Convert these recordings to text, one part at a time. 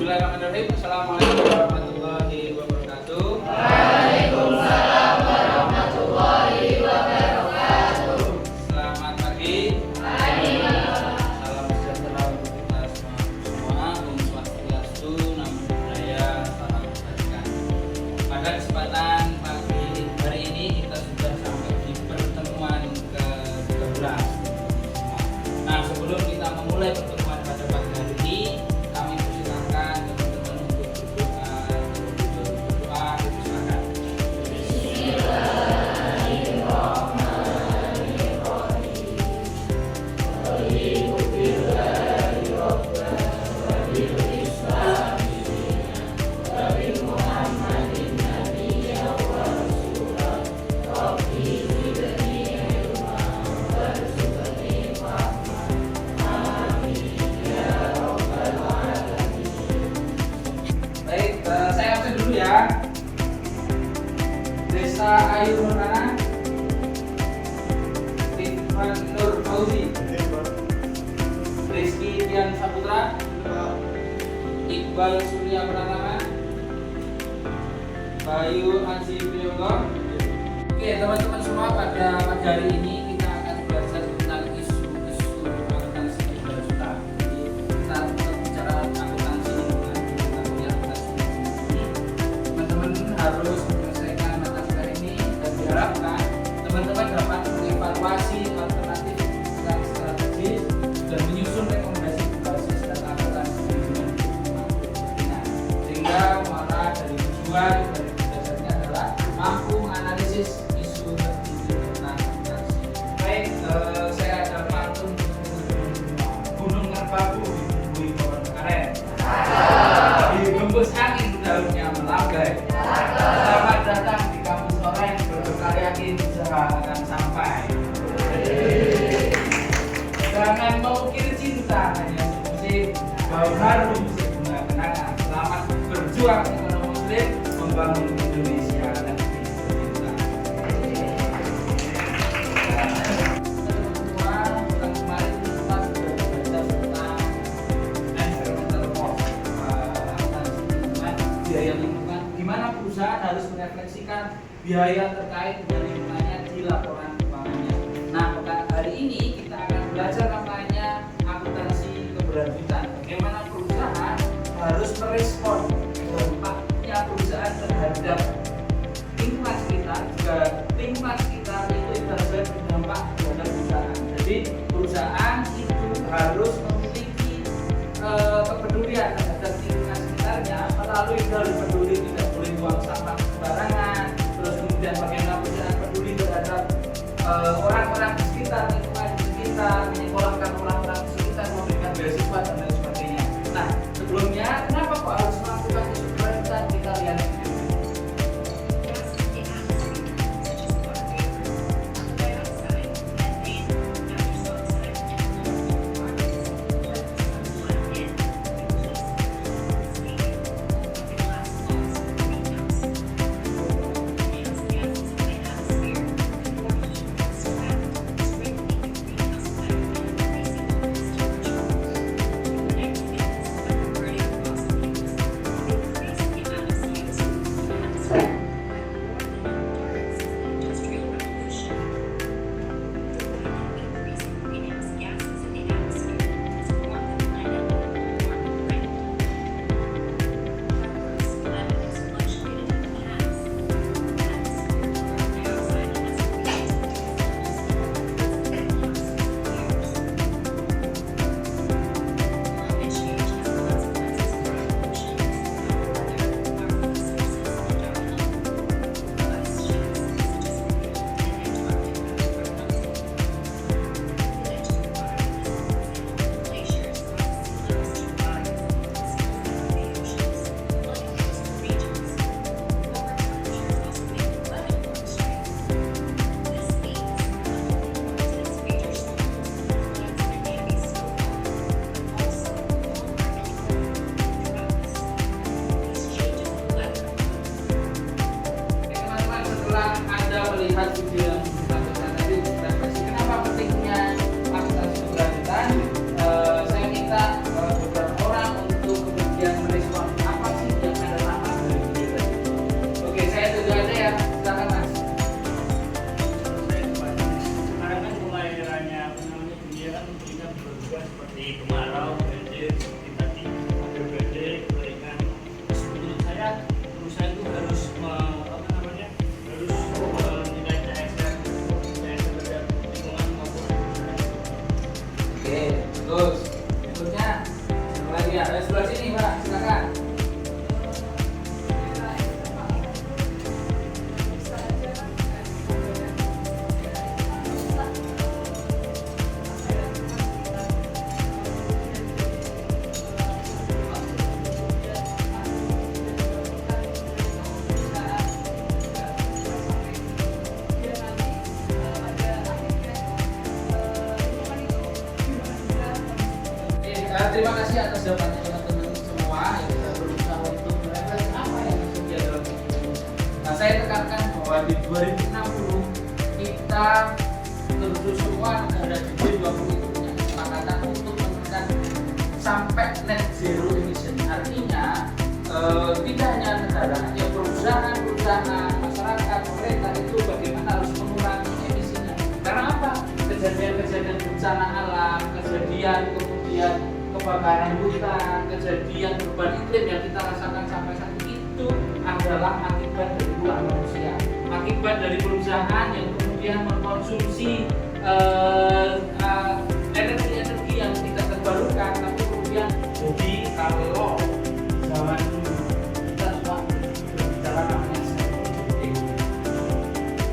Bismillahirrahmanirrahim. Assalamualaikum warahmatullahi wabarakatuh. Waalaikumsalam warahmatullahi wabarakatuh. Selamat pagi. Pagi. Salam sejahtera untuk kita semua. Om Swastiastu, Namo Buddhaya, salam kebajikan. Pada kesempatan pagi hari ini kita sudah sampai di pertemuan ke-13. Nah, sebelum kita memulai pertemuan pada pagi hari ini, kami persilakan teman-teman untuk berdoa. Silakan. Baik, saya absen dulu ya. Desa Ayu Nurana, Ridwan Nur Fauzi, Rizky Dian Saputra, Iqbal Surya Pratama, Bayu Haji Priyogo. Oke teman-teman semua, pada pagi hari ini kita akan belajar tentang isu-isu akuntansi berjuta. Jadi saat kita bicara akuntansi lingkungan, kita punya akuntansi ini, teman-teman harus menyelesaikan mata kuliah ini dan diharapkan teman-teman dapat mengevaluasi alternatif secara strategis dan menyusun rekomendasi berbasis data akuntansi lingkungan sehingga muara dari tujuan dari belajarnya adalah mampu menganalisis isu terkini tentang akuntansi. Baik, saya ada pantun Gunung Merbabu dibumbui pohon karet, dibungkus angin daunnya melambai. Selamat datang di kampus Oren, berkarya usaha akan sampai. Jangan mengukir cinta hanya semusim, bau harum sebunga kenangan. Selamat berjuang ekonomi muslim, membangun Indonesia negeri tercinta. Semua tentang kemarin kita sudah belajar tentang environmental cost, akuntansi lingkungan, biaya lingkungan. Di mana perusahaan harus merefleksikan biaya terkait dengan lingkungannya di laporan keuangannya. Nah, pada hari ini kita akan belajar namanya akuntansi keberlanjutan. Bagaimana perusahaan harus merespon dampaknya perusahaan terhadap lingkungan sekitar, juga lingkungan sekitar itu ibaratnya berdampak terhadap perusahaan. Jadi perusahaan itu harus memiliki kepedulian terhadap lingkungan sekitarnya melalui harus peduli tidak boleh buang sampah sembarangan, terus kemudian bagaimana perusahaan peduli terhadap orang-orang di sekitar, lingkungan di sekitar, menyekolahkan orang-orang di sekitar, memberikan beasiswa dan lain sebagainya. Nah, sebelumnya kenapa kok harus kita tentu semua negara di G20 itu punya kesepakatan untuk menekan sampai net zero emission. Artinya tidak hanya negara, ya perusahaan, masyarakat, pemerintah itu bagaimana harus mengurangi emisinya. Karena apa? Kejadian-kejadian bencana alam, kejadian kemudian kebakaran hutan, kejadian perubahan iklim yang kita rasakan sampai saat itu adalah akibat dari ulah manusia, akibat dari perusahaan yang kemudian mengkonsumsi energi-energi yang tidak terbarukan, tapi kemudian jadi kalau zaman dulu kita cuma bicara namanya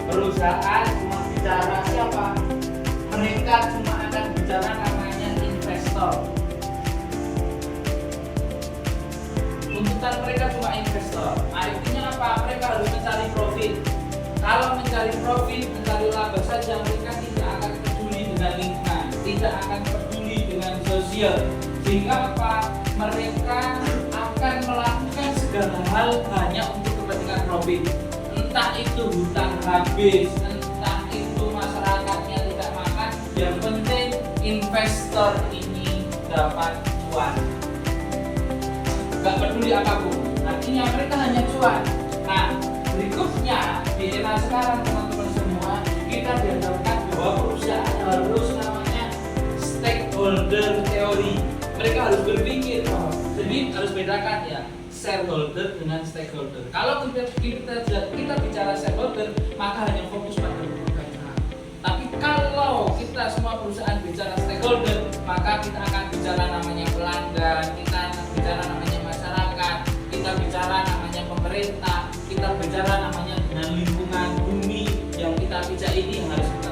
perusahaan cuma bicara siapa? Mereka cuma akan bicara namanya investor. Tuntutan mereka cuma investor. Artinya apa? Mereka harus mencari profit. Kalau mencari profit, mencari laba saja, mereka tidak akan peduli dengan lingkungan, tidak akan peduli dengan sosial. Sehingga apa? Mereka akan melakukan segala hal hanya untuk kepentingan profit. Entah itu hutan habis, entah itu masyarakatnya tidak makan, yang penting investor ini dapat cuan. Gak peduli apapun, artinya mereka hanya cuan. Nah, berikutnya di era sekarang teman-teman semua, kita diajarkan bahwa perusahaan harus namanya stakeholder theory. Mereka harus berpikir, jadi harus bedakan ya shareholder dengan stakeholder. Kalau kita bicara shareholder, maka hanya fokus pada perusahaan. Tapi kalau kita semua perusahaan bicara stakeholder, maka kita akan bicara namanya pelanggan, kita akan bicara namanya masyarakat, kita bicara namanya pemerintah, kita bicara namanya dengan lingkungan bumi yang kita pijak ini yang harus kita.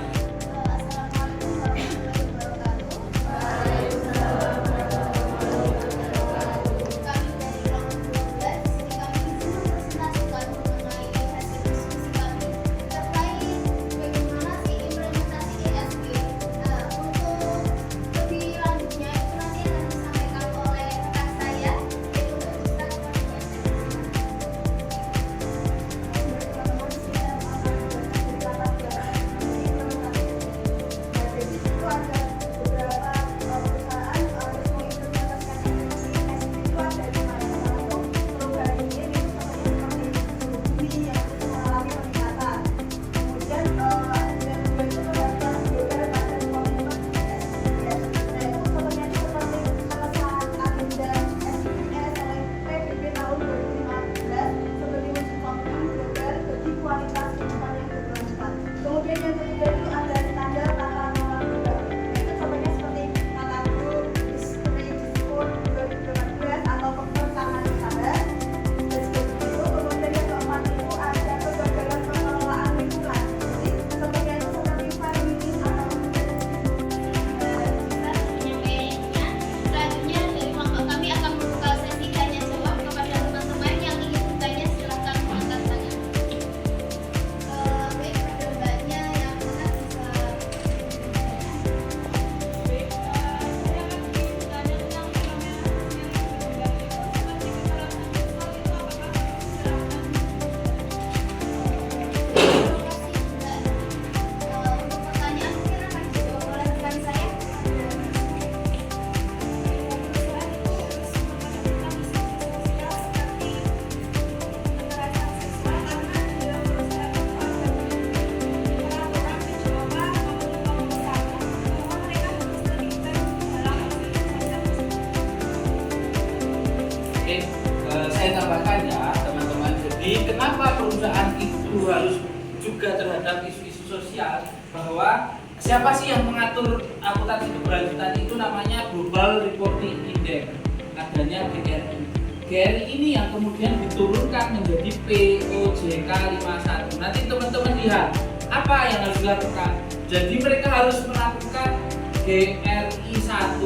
Saya tambahkan ya teman-teman, jadi kenapa perusahaan itu harus juga terhadap isu-isu sosial, bahwa siapa sih yang mengatur akuntansi keberlanjutan itu namanya Global Reporting Index, adanya GRI. GRI ini yang kemudian diturunkan menjadi POJK 51. Nanti teman-teman lihat apa yang harus dilakukan. Jadi mereka harus melakukan GRI 1,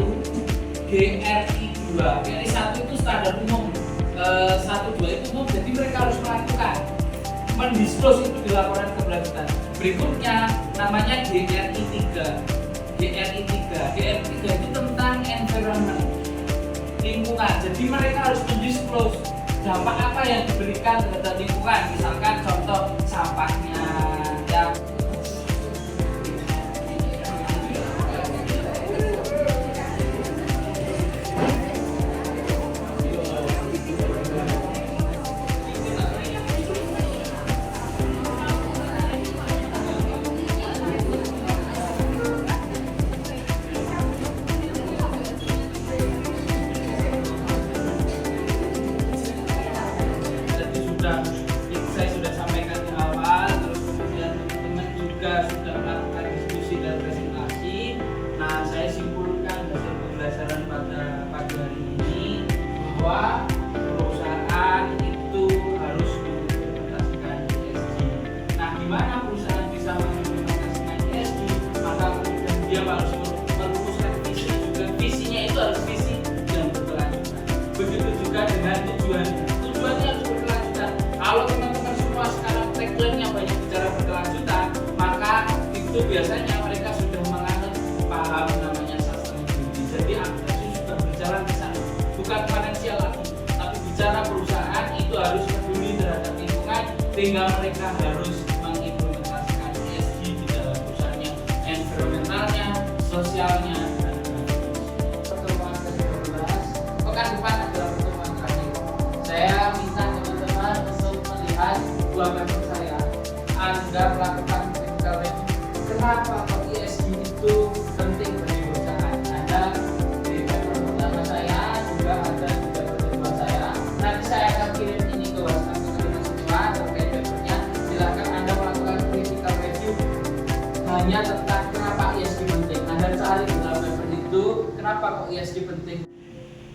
GRI 2. GRI 1 itu standar umum, 1, 2 itu umum, jadi mereka harus melakukan mendisclose itu di laporan keberlanjutan. Berikutnya namanya GRI 3. GRI 3 itu tentang environment, lingkungan. Jadi mereka harus mendisclose dampak apa yang diberikan terhadap lingkungan. Misalkan contoh sampahnya, ya saya sudah sampaikan di awal, terus kemudian teman-teman juga sudah melakukan diskusi dan presentasi. Nah, saya simpulkan hasil pembelajaran pada pagi hari ini bahwa perusahaan itu harus mengimplementasikan ESG. Nah, gimana perusahaan bisa mengimplementasikan ESG? Maka kemudian dia harus merumuskan visi, juga visinya itu harus visi yang berkelanjutan. Begitu juga dengan tujuannya. Tujuannya harus berkelanjutan. Kalau teman-teman semua sekarang tagline-nya banyak bicara berkelanjutan, maka itu biasanya mereka sudah menganut paham namanya sustainability. Jadi aksi sudah berjalan di sana. Bukan finansial lagi, tapi bicara perusahaan itu harus peduli terhadap lingkungan, sehingga mereka harus mengimplementasikan ESG di dalam perusahaannya, environmentalnya, sosialnya, dan sebagainya. Pertemuan ke-12, pekan depan adalah pertemuan terakhir. Saya minta teman-teman untuk melihat dua paper saya. Anda melakukan critical review. Kenapa kok ESG itu penting bagi perusahaan? Anda di paper pertama saya juga ada di paper kedua saya. Nanti saya akan kirim ini ke WhatsApp teman-teman semua terkait papernya. Silakan Anda melakukan critical review hanya tentang kenapa ESG penting. Anda cari di dalam paper itu kenapa kok ESG penting.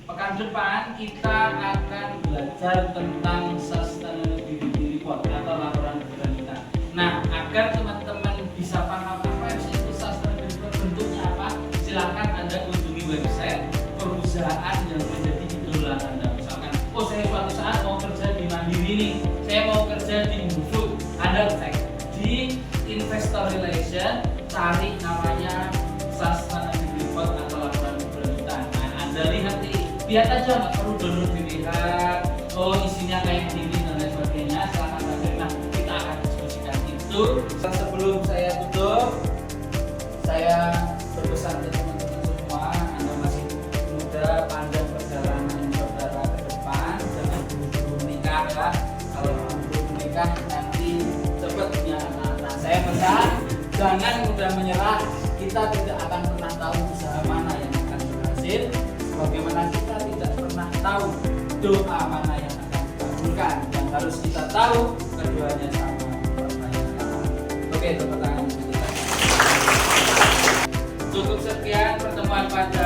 Pekan depan kita akan belajar tentang sustainability report atau laporan berkelanjutan. Nah, agar teman-teman bisa paham apa itu sustainability report, bentuknya apa, silakan Anda kunjungi website perusahaan yang menjadi idola Anda. Misalkan, oh saya suatu saat mau kerja di Mandiri nih, saya mau kerja di GoFood. Anda cek di Investor Relation, cari namanya sustainability report atau laporan berkelanjutan. Nah, Anda lihat aja, nggak perlu download dilihat. Oh, isinya kayak gini dan lain sebagainya. Silakan baca. Nah, kita akan diskusikan itu. Sebelum saya tutup, saya berpesan ke teman-teman semua, Anda masih muda, panjang perjalanan saudara ke depan. Jangan buru-buru menikah ya. Kalau buru-buru menikah nanti cepat punya anak. Nah, saya pesan, jangan mudah menyerah. Kita tidak akan pernah tahu usaha mana yang akan berhasil. Bagaimana kita tidak pernah tahu doa mana yang akan dikabulkan. Yang harus kita tahu keduanya sama pertanyaan. Oke, tepuk tangan kita. Cukup sekian pertemuan pada